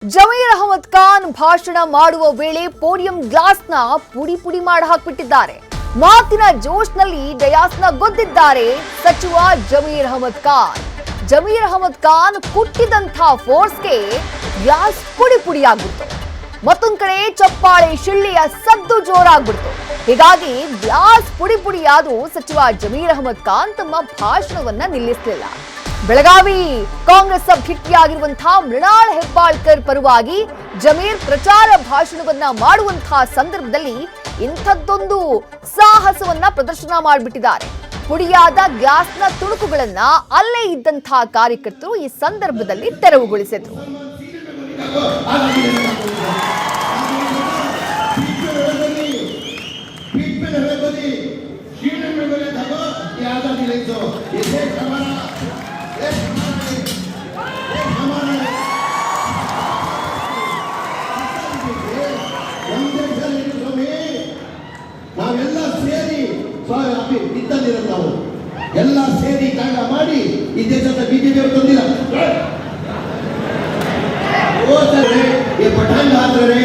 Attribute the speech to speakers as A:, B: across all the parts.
A: ಜಮೀರ್ ಅಹಮದ್ ಖಾನ್ ಭಾಷಣ ಮಾಡುವ ವೇಳೆ ಪೋಡಿಯಂ ಗ್ಲಾಸ್ನ ಪುಡಿ ಪುಡಿ ಮಾಡಿ ಹಾಕಿಬಿಟ್ಟಿದ್ದಾರೆ. ಮಾತಿನ ಜೋಶ್ನಲ್ಲಿ ಡಯಾಸ್ನ ಗೊದ್ದಿದ್ದಾರೆ ಸಚಿವ ಜಮೀರ್ ಅಹಮದ್ ಖಾನ್. ಜಮೀರ್ ಅಹಮದ್ ಖಾನ್ ಕುಟ್ಟಿದಂಥ ಫೋರ್ಸ್ಗೆ ಗ್ಲಾಸ್ ಪುಡಿ ಪುಡಿಯಾಗ್ಬಿಡ್ತು. ಮತ್ತೊಂದ್ ಕಡೆ ಚಪ್ಪಾಳೆ ಶಿಳ್ಳೆಯ ಸದ್ದು ಜೋರಾಗ್ಬಿಡ್ತು. ಹೀಗಾಗಿ ಗ್ಲಾಸ್ ಪುಡಿ ಪುಡಿಯಾದು ಸಚಿವ ಜಮೀರ್ ಅಹಮದ್ ಖಾನ್ ತಮ್ಮ ಭಾಷಣವನ್ನ ನಿಲ್ಲಿಸಲಿಲ್ಲ. ಬೆಳಗಾವಿ ಕಾಂಗ್ರೆಸ್ ಅಭ್ಯರ್ಥಿಯಾಗಿರುವಂತಹ ಮೃಣಾಲ್ ಹೆಬ್ಬಾಳ್ಕರ್ ಪರವಾಗಿ ಜಮೀರ್ ಪ್ರಚಾರ ಭಾಷಣವನ್ನ ಮಾಡುವಂತಹ ಸಂದರ್ಭದಲ್ಲಿ ಇಂಥದ್ದೊಂದು ಸಾಹಸವನ್ನ ಪ್ರದರ್ಶನ ಮಾಡಿಬಿಟ್ಟಿದ್ದಾರೆ. ಪುಡಿಯಾದ ಗ್ಲಾಸ್ನ ತುಣುಕುಗಳನ್ನ ಅಲ್ಲೇ ಇದ್ದಂತಹ ಕಾರ್ಯಕರ್ತರು ಈ ಸಂದರ್ಭದಲ್ಲಿ ತೆರವುಗೊಳಿಸಿದ್ರು.
B: ನಾವೆಲ್ಲ ಸೇರಿ ನಾವು ಎಲ್ಲ ಸೇರಿ ಕಾಂಡ ಮಾಡಿ ಈ ದೇಶದ ಬಿಜೆಪಿ ಅವರು ತಂದಿಲ್ಲ. ಪಠಾಣ ಆದ್ರೆ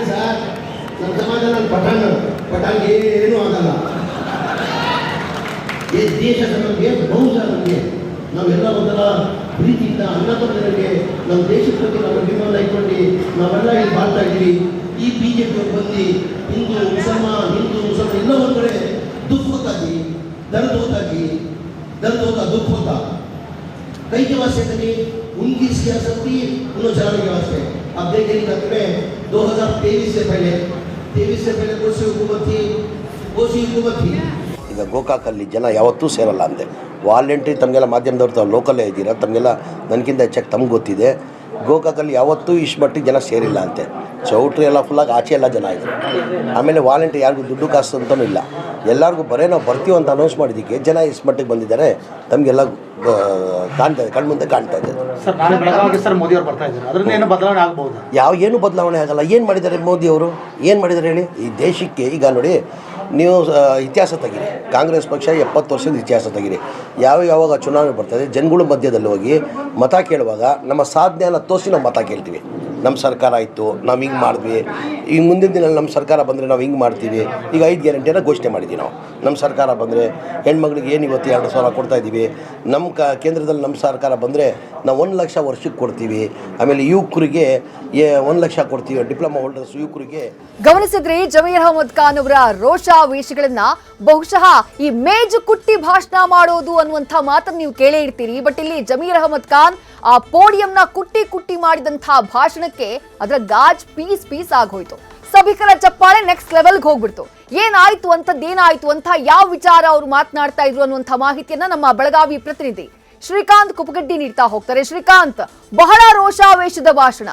B: ಸರ್ ನಮ್ಮ ಸಮಾಜದಲ್ಲಿ ಪಠಾಣ್ಗೆ ಏನೂ ಆಗಲ್ಲ. ಈ ದೇಶದ ನಮಗೆ ಬಹುಶ ನಮಗೆ ನಾವೆಲ್ಲ ಒಂಥರ ಪ್ರೀತಿಯಿಂದ ಅನ್ನತಂದರಿಗೆ ನಮ್ಮ ದೇಶದ ಬಗ್ಗೆ ನಮ್ಮ ಅಭಿಮಾನ ಇಟ್ಕೊಂಡು ನಾವೆಲ್ಲ ಇಲ್ಲಿ ಮಾಡ್ತಾ ಇದ್ದೀವಿ. ಈ ಬಿಜೆಪಿ ಬಂದು ಹಿಂದೂ ಮುಸಲ್ಮಾನ್ ಎಲ್ಲ ಒಂದು ಕಡೆ ದುಃಖ होता दर्द होता दुख होता कई के वास्ते नहीं उनकी सियासत थी उन्होंने चलाने के वास्ते. अब देखें में 2023 से पहले कौन सी हुकूमत थी.
C: ಈಗ ಗೋಕಾಕಲ್ಲಿ ಜನ ಯಾವತ್ತೂ ಸೇರಲ್ಲ ಅಂದೆ. ವಾಲಂಟ್ರಿ ತಮಗೆಲ್ಲ ಮಾಧ್ಯಮದವ್ರು ತಾವು ಲೋಕಲ್ಲೇ ಇದ್ದೀರಾ, ತಮಗೆಲ್ಲ ನನಗಿಂತ ಹೆಚ್ಚಾಗಿ ತಮ್ಗೆ ಗೊತ್ತಿದೆ. ಗೋಕಾಕಲ್ಲಿ ಯಾವತ್ತೂ ಇಷ್ಟು ಮಟ್ಟಿಗೆ ಜನ ಸೇರಿಲ್ಲ ಅಂತೆ. ಚೌಟ್ರಿ ಎಲ್ಲ ಫುಲ್ಲಾಗಿ ಆಚೆ ಎಲ್ಲ ಜನ ಇದ್ರು. ಆಮೇಲೆ ವಾಲಂಟ್ರಿ ಯಾರಿಗೂ ದುಡ್ಡು ಕಾಸು ಅಂತಲೂ ಇಲ್ಲ, ಎಲ್ಲರಿಗೂ ಬರೇ ನಾವು ಬರ್ತೀವಿ ಅಂತ ಅನೌನ್ಸ್ ಮಾಡಿದ್ದಕ್ಕೆ ಜನ ಇಷ್ಟು ಮಟ್ಟಿಗೆ ಬಂದಿದ್ದಾರೆ. ತಮಗೆಲ್ಲ ಕಾಣ್ತಾ ಇದೆ, ಕಣ್ಮುಂದೆ ಕಾಣ್ತಾ ಇದೆ. ಏನು ಬದಲಾವಣೆ ಆಗಲ್ಲ. ಏನು ಮಾಡಿದ್ದಾರೆ ಮೋದಿಯವರು, ಏನು ಮಾಡಿದ್ದಾರೆ ಹೇಳಿ ಈ ದೇಶಕ್ಕೆ? ಈಗ ನೋಡಿ, ನೀವು ಇತಿಹಾಸ ತೆಗೀರಿ, ಕಾಂಗ್ರೆಸ್ ಪಕ್ಷ 70 ವರ್ಷದ ಇತಿಹಾಸ ತೆಗೀರಿ. ಯಾವಾಗ ಚುನಾವಣೆ ಬರ್ತದೆ, ಜನಗಳ ಮಧ್ಯದಲ್ಲಿ ಹೋಗಿ ಮತ ಕೇಳುವಾಗ ನಮ್ಮ ಸಾಧನೆಯನ್ನು ತೋರಿಸಿ ನಾವು ಮತ ಕೇಳ್ತೀವಿ. ನಮ್ಮ ಸರ್ಕಾರ ಆಯಿತು, ನಾವು ಹಿಂಗೆ ಮಾಡಿದ್ವಿ, ಈಗ ಮುಂದಿನ ದಿನ ನಮ್ಮ ಸರ್ಕಾರ ಬಂದರೆ ನಾವು ಹಿಂಗೆ ಮಾಡ್ತೀವಿ. ಈಗ 5 ಗ್ಯಾರಂಟಿಯನ್ನು ಘೋಷಣೆ ಮಾಡಿದ್ದೀವಿ ನಾವು. ನಮ್ಮ ಸರ್ಕಾರ ಬಂದರೆ ಹೆಣ್ಮಕ್ಳಿಗೆ ಏನು ಇವತ್ತು 2,000 ಕೊಡ್ತಾಯಿದ್ದೀವಿ. ನಮ್ಮ ಕೇಂದ್ರದಲ್ಲಿ ನಮ್ಮ ಸರ್ಕಾರ ಬಂದರೆ ನಾವು 1 ಲಕ್ಷ ವರ್ಷಕ್ಕೆ ಕೊಡ್ತೀವಿ. ಆಮೇಲೆ ಯುವಕರಿಗೆ 1 ಲಕ್ಷ ಕೊಡ್ತೀವಿ, ಡಿಪ್ಲೊಮಾ ಹೋಲ್ಡರ್ಸ್ ಯುವಕರಿಗೆ.
A: ಗಮನಿಸಿದ್ರೆ ಜಮೀರ್ ಅಹಮದ್ ಖಾನ್ ಅವರ ರೋಷಾವೇಶಗಳನ್ನ ಬಹುಶಃ ಈ ಮೇಜು ಕುಟ್ಟಿ ಭಾಷಣ ಮಾಡೋದು ಅನ್ನುವಂಥ ಮಾತನ್ನು ನೀವು ಕೇಳೇ ಇರ್ತೀರಿ. ಬಟ್ ಇಲ್ಲಿ ಜಮೀರ್ ಅಹಮದ್ ಖಾನ್ ಆ ಪೋಡಿಯಂನ ಕುಟ್ಟಿ ಮಾಡಿದಂತಹ ಭಾಷಣಕ್ಕೆ ಅದರ ಗಾಜ್ ಪೀಸ್ ಆಗೋಯ್ತು. ಸಭಿಕರ ಚಪ್ಪಾಳೆ ನೆಕ್ಸ್ಟ್ ಲೆವೆಲ್ಗೆ ಹೋಗ್ಬಿಡ್ತು. ಏನಾಯ್ತು ಅಂತದ್ದೇನಾಯ್ತು ಅಂತ ಯಾವ ವಿಚಾರ ಅವರು ಮಾತನಾಡ್ತಾ ಇದ್ರು ಅನ್ನುವಂಥ ಮಾಹಿತಿಯನ್ನ ನಮ್ಮ ಬೆಳಗಾವಿ ಪ್ರತಿನಿಧಿ ಶ್ರೀಕಾಂತ್ ಕುಪ್ಪಗಡ್ಡಿ ನೀಡ್ತಾ ಹೋಗ್ತಾರೆ. ಶ್ರೀಕಾಂತ್, ಬಹಳ ರೋಷಾವೇಶದ ಭಾಷಣ.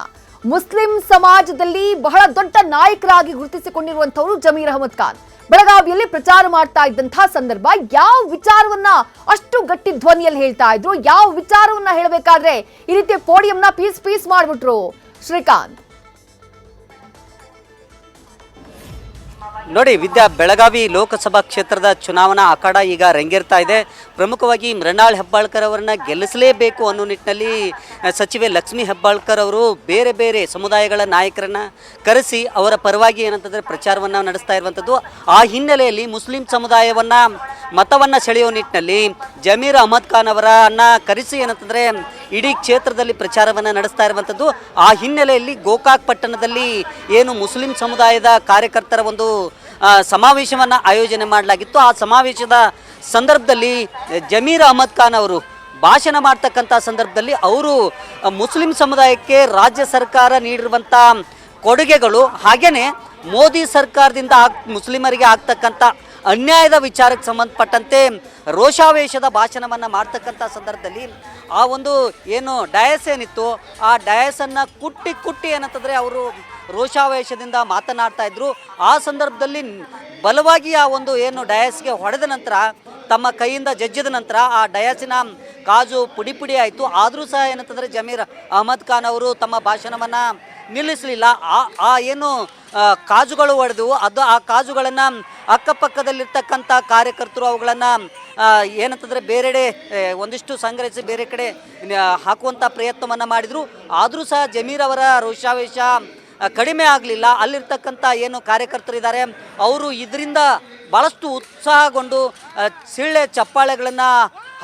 A: ಮುಸ್ಲಿಂ ಸಮಾಜದಲ್ಲಿ ಬಹಳ ದೊಡ್ಡ ನಾಯಕರಾಗಿ ಗುರುತಿಸಿಕೊಂಡಿರುವಂತವರು ಜಮೀರ್ ಅಹಮದ್ ಖಾನ್ ಬೆಳಗಾವಿಯಲ್ಲಿ ಪ್ರಚಾರ ಮಾಡ್ತಾ ಇದ್ದಂತಹ ಸಂದರ್ಭ. ಯಾವ ವಿಚಾರವನ್ನ ಅಷ್ಟು ಗಟ್ಟಿ ಧ್ವನಿಯಲ್ಲಿ ಹೇಳ್ತಾ ಇದ್ರು? ಯಾವ ವಿಚಾರವನ್ನ ಹೇಳಬೇಕಾದ್ರೆ ಈ ರೀತಿ ಪೋಡಿಯಂನ ಪೀಸ್ ಮಾಡ್ಬಿಟ್ರು ಶ್ರೀಕಾಂತ್?
D: ನೋಡಿ ವಿದ್ಯಾ, ಬೆಳಗಾವಿ ಲೋಕಸಭಾ ಕ್ಷೇತ್ರದ ಚುನಾವಣಾ ಅಖಾಡ ಈಗ ರಂಗೇರ್ತಾ ಇದೆ. ಪ್ರಮುಖವಾಗಿ ಮೃಣಾಲ್ ಹೆಬ್ಬಾಳ್ಕರ್ ಅವರನ್ನ ಗೆಲ್ಲಿಸಲೇಬೇಕು ಅನ್ನೋ ನಿಟ್ಟಿನಲ್ಲಿ ಸಚಿವೆ ಲಕ್ಷ್ಮೀ ಹೆಬ್ಬಾಳ್ಕರ್ ಅವರು ಬೇರೆ ಬೇರೆ ಸಮುದಾಯಗಳ ನಾಯಕರನ್ನು ಕರೆಸಿ ಅವರ ಪರವಾಗಿ ಏನಂತಂದರೆ ಪ್ರಚಾರವನ್ನು ನಡೆಸ್ತಾ ಇರುವಂಥದ್ದು. ಆ ಹಿನ್ನೆಲೆಯಲ್ಲಿ ಮುಸ್ಲಿಂ ಸಮುದಾಯವನ್ನು ಮತವನ್ನು ಸೆಳೆಯೋ ನಿಟ್ಟಿನಲ್ಲಿ ಜಮೀರ್ ಅಹಮದ್ ಖಾನ್ ಅವರನ್ನು ಕರೆಸಿ ಏನಂತಂದರೆ ಇಡೀ ಕ್ಷೇತ್ರದಲ್ಲಿ ಪ್ರಚಾರವನ್ನು ನಡೆಸ್ತಾ ಇರುವಂಥದ್ದು. ಆ ಹಿನ್ನೆಲೆಯಲ್ಲಿ ಗೋಕಾಕ್ ಪಟ್ಟಣದಲ್ಲಿ ಏನು ಮುಸ್ಲಿಂ ಸಮುದಾಯದ ಕಾರ್ಯಕರ್ತರ ಒಂದು ಸಮಾವೇಶವನ್ನು ಆಯೋಜನೆ ಮಾಡಲಾಗಿತ್ತು. ಆ ಸಮಾವೇಶದ ಸಂದರ್ಭದಲ್ಲಿ ಜಮೀರ್ ಅಹಮದ್ ಖಾನ್ ಅವರು ಭಾಷಣ ಮಾಡ್ತಕ್ಕಂಥ ಸಂದರ್ಭದಲ್ಲಿ ಅವರು ಮುಸ್ಲಿಂ ಸಮುದಾಯಕ್ಕೆ ರಾಜ್ಯ ಸರ್ಕಾರ ನೀಡಿರುವಂಥ ಕೊಡುಗೆಗಳು, ಹಾಗೆಯೇ ಮೋದಿ ಸರ್ಕಾರದಿಂದ ಮುಸ್ಲಿಮರಿಗೆ ಆಗ್ತಕ್ಕಂಥ ಅನ್ಯಾಯದ ವಿಚಾರಕ್ಕೆ ಸಂಬಂಧಪಟ್ಟಂತೆ ರೋಷಾವೇಶದ ಭಾಷಣವನ್ನು ಮಾಡ್ತಕ್ಕಂಥ ಸಂದರ್ಭದಲ್ಲಿ ಆ ಒಂದು ಏನು ಡಯಸ್ ಏನಿತ್ತು ಆ ಡಯಸನ್ನು ಕುಟ್ಟಿ ಏನಂತಂದರೆ ಅವರು ರೋಷಾವೇಶದಿಂದ ಮಾತನಾಡ್ತಾ ಇದ್ರು. ಆ ಸಂದರ್ಭದಲ್ಲಿ ಬಲವಾಗಿ ಆ ಒಂದು ಏನು ಡಯಸ್ಗೆ ಹೊಡೆದ ನಂತರ ತಮ್ಮ ಕೈಯಿಂದ ಜಜ್ಜಿದ ನಂತರ ಆ ಡಯಾಸಿನ ಕಾಜು ಪುಡಿ ಆಯಿತು. ಆದರೂ ಸಹ ಏನಂತಂದರೆ ಜಮೀರ್ ಅಹಮದ್ ಖಾನ್ ಅವರು ತಮ್ಮ ಭಾಷಣವನ್ನು ನಿಲ್ಲಿಸಲಿಲ್ಲ. ಆ ಏನು ಕಾಜುಗಳು ಒಡೆದು ಅದು ಆ ಕಾಜುಗಳನ್ನು ಅಕ್ಕಪಕ್ಕದಲ್ಲಿರ್ತಕ್ಕಂಥ ಕಾರ್ಯಕರ್ತರು ಅವುಗಳನ್ನು ಏನಂತಂದರೆ ಬೇರೆಡೆ ಒಂದಿಷ್ಟು ಸಂಗ್ರಹಿಸಿ ಬೇರೆ ಕಡೆ ಹಾಕುವಂಥ ಪ್ರಯತ್ನವನ್ನು ಮಾಡಿದರು. ಆದರೂ ಸಹ ಜಮೀರ್ ಅವರ ರೋಷಾವೇಶ ಕಡಿಮೆ ಆಗಲಿಲ್ಲ. ಅಲ್ಲಿರ್ತಕ್ಕಂಥ ಏನು ಕಾರ್ಯಕರ್ತರಿದ್ದಾರೆ ಅವರು ಇದರಿಂದ ಭಾಳಷ್ಟು ಉತ್ಸಾಹಗೊಂಡು ಸಿಳ್ಳೆ ಚಪ್ಪಾಳೆಗಳನ್ನು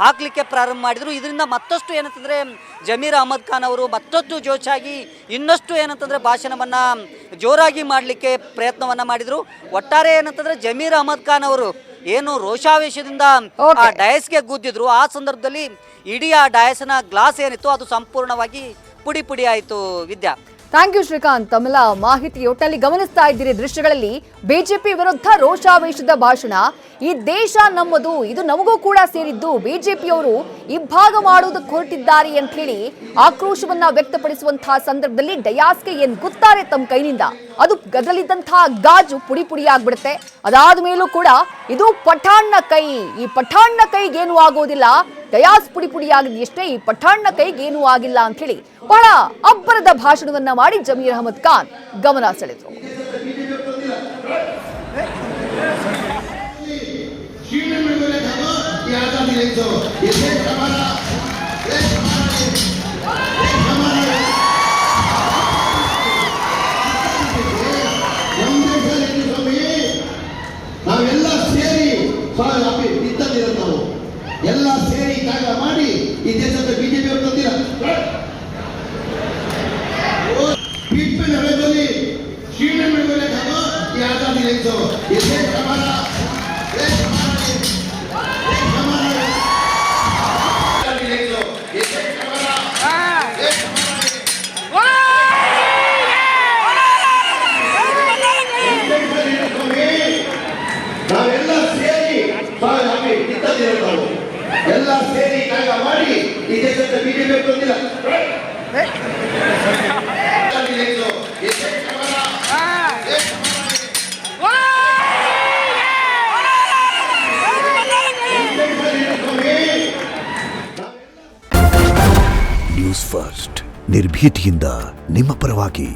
D: ಹಾಕಲಿಕ್ಕೆ ಪ್ರಾರಂಭ ಮಾಡಿದರು. ಇದರಿಂದ ಮತ್ತಷ್ಟು ಏನಂತಂದರೆ ಜಮೀರ್ ಅಹಮದ್ ಖಾನ್ ಅವರು ಮತ್ತಷ್ಟು ಜೋಶಾಗಿ ಇನ್ನಷ್ಟು ಏನಂತಂದರೆ ಭಾಷಣವನ್ನು ಜೋರಾಗಿ ಮಾಡಲಿಕ್ಕೆ ಪ್ರಯತ್ನವನ್ನು ಮಾಡಿದರು. ಒಟ್ಟಾರೆ ಏನಂತಂದರೆ ಜಮೀರ್ ಅಹಮದ್ ಖಾನ್ ಅವರು ಏನು ರೋಷಾವೇಶದಿಂದ ಆ ಡಯಸ್ಗೆ ಗುದ್ದಿದ್ರು, ಆ ಸಂದರ್ಭದಲ್ಲಿ ಇಡೀ ಆ ಡಯಸ್ನ ಗ್ಲಾಸ್ ಏನಿತ್ತು ಅದು ಸಂಪೂರ್ಣವಾಗಿ ಪುಡಿ ಪುಡಿ ಆಯಿತು. ವಿದ್ಯಾ,
A: ಥ್ಯಾಂಕ್ ಯು ಶ್ರೀಕಾಂತ್. ತಮ್ಮೆಲ್ಲ ಮಾಹಿತಿ ಒಟ್ಟಲ್ಲಿ ಗಮನಿಸ್ತಾ ಇದ್ದೀರಿ ದೃಶ್ಯಗಳಲ್ಲಿ ಬಿಜೆಪಿ ವಿರುದ್ಧ ರೋಷಾವೇಶದ ಭಾಷಣ. ಈ ದೇಶ ನಮ್ಮದು, ಇದು ನಮಗೂ ಕೂಡ ಸೇರಿದ್ದು, ಬಿಜೆಪಿಯವರು ಇಬ್ಬಾಗ ಮಾಡುವುದಕ್ಕೆ ಹೊರಟಿದ್ದಾರೆ ಅಂತ ಹೇಳಿ ಆಕ್ರೋಶವನ್ನ ವ್ಯಕ್ತಪಡಿಸುವಂತಹ ಸಂದರ್ಭದಲ್ಲಿ ಡಯಾಸ್ಗೆ ಏನ್ ಗುತ್ತಾರೆ ತಮ್ಮ ಕೈನಿಂದ, ಅದು ಗದಲಿದ್ದಂತಹ ಗಾಜು ಪುಡಿ ಪುಡಿ ಆಗ್ಬಿಡುತ್ತೆ. ಅದಾದ ಮೇಲೂ ಕೂಡ ಇದು ಪಠಾಣ್ನ ಕೈ, ಈ ಪಠಾಣ್ನ ಕೈಗೇನು ಆಗೋದಿಲ್ಲ, ಡಯಾಸ್ ಪುಡಿ ಪುಡಿ ಆಗಿದೆಯಷ್ಟೇ, ಈ ಪಠಾಣ್ನ ಕೈಗೇನೂ ಆಗಿಲ್ಲ ಅಂತ ಹೇಳಿ ಬಹಳ ಅಬ್ಬರದ ಭಾಷಣವನ್ನ ಮಾಡಿ ಜಮೀರ್ ಅಹಮದ್ ಖಾನ್ ಗಮನ ಸೆಳೆದರು.
B: ನಾವೆಲ್ಲ ಸೇರಿ ಇದ್ದಂದಿರೋದು, ನಾವು ಎಲ್ಲ ಸೇರಿ ಕಾಗ ಮಾಡಿ ಈ ದೇಶದ ಬಿಜೆಪಿ ಅವರು ತಂದಿರ पीठ पे लड़े बोली शीने में बोले खाओ ये आजादी ले दो ये देश हमारा आजादी ले दो ये देश हमारा ನಾವೆಲ್ಲ ಸೇರಿ ಇದ್ದಂದಿರೋದು, ಎಲ್ಲ ಸೇರಿ ಕಾಗ ಮಾಡಿ ಈ ದೇಶದ ಬಿಜೆಪಿ ಅವರು ತಂದಿರ
E: ನ್ಯೂಸ್ ಫಸ್ಟ್ ನಿರ್ಭೀತಿಯಿಂದ ನಿಮ್ಮ ಪರವಾಗಿ.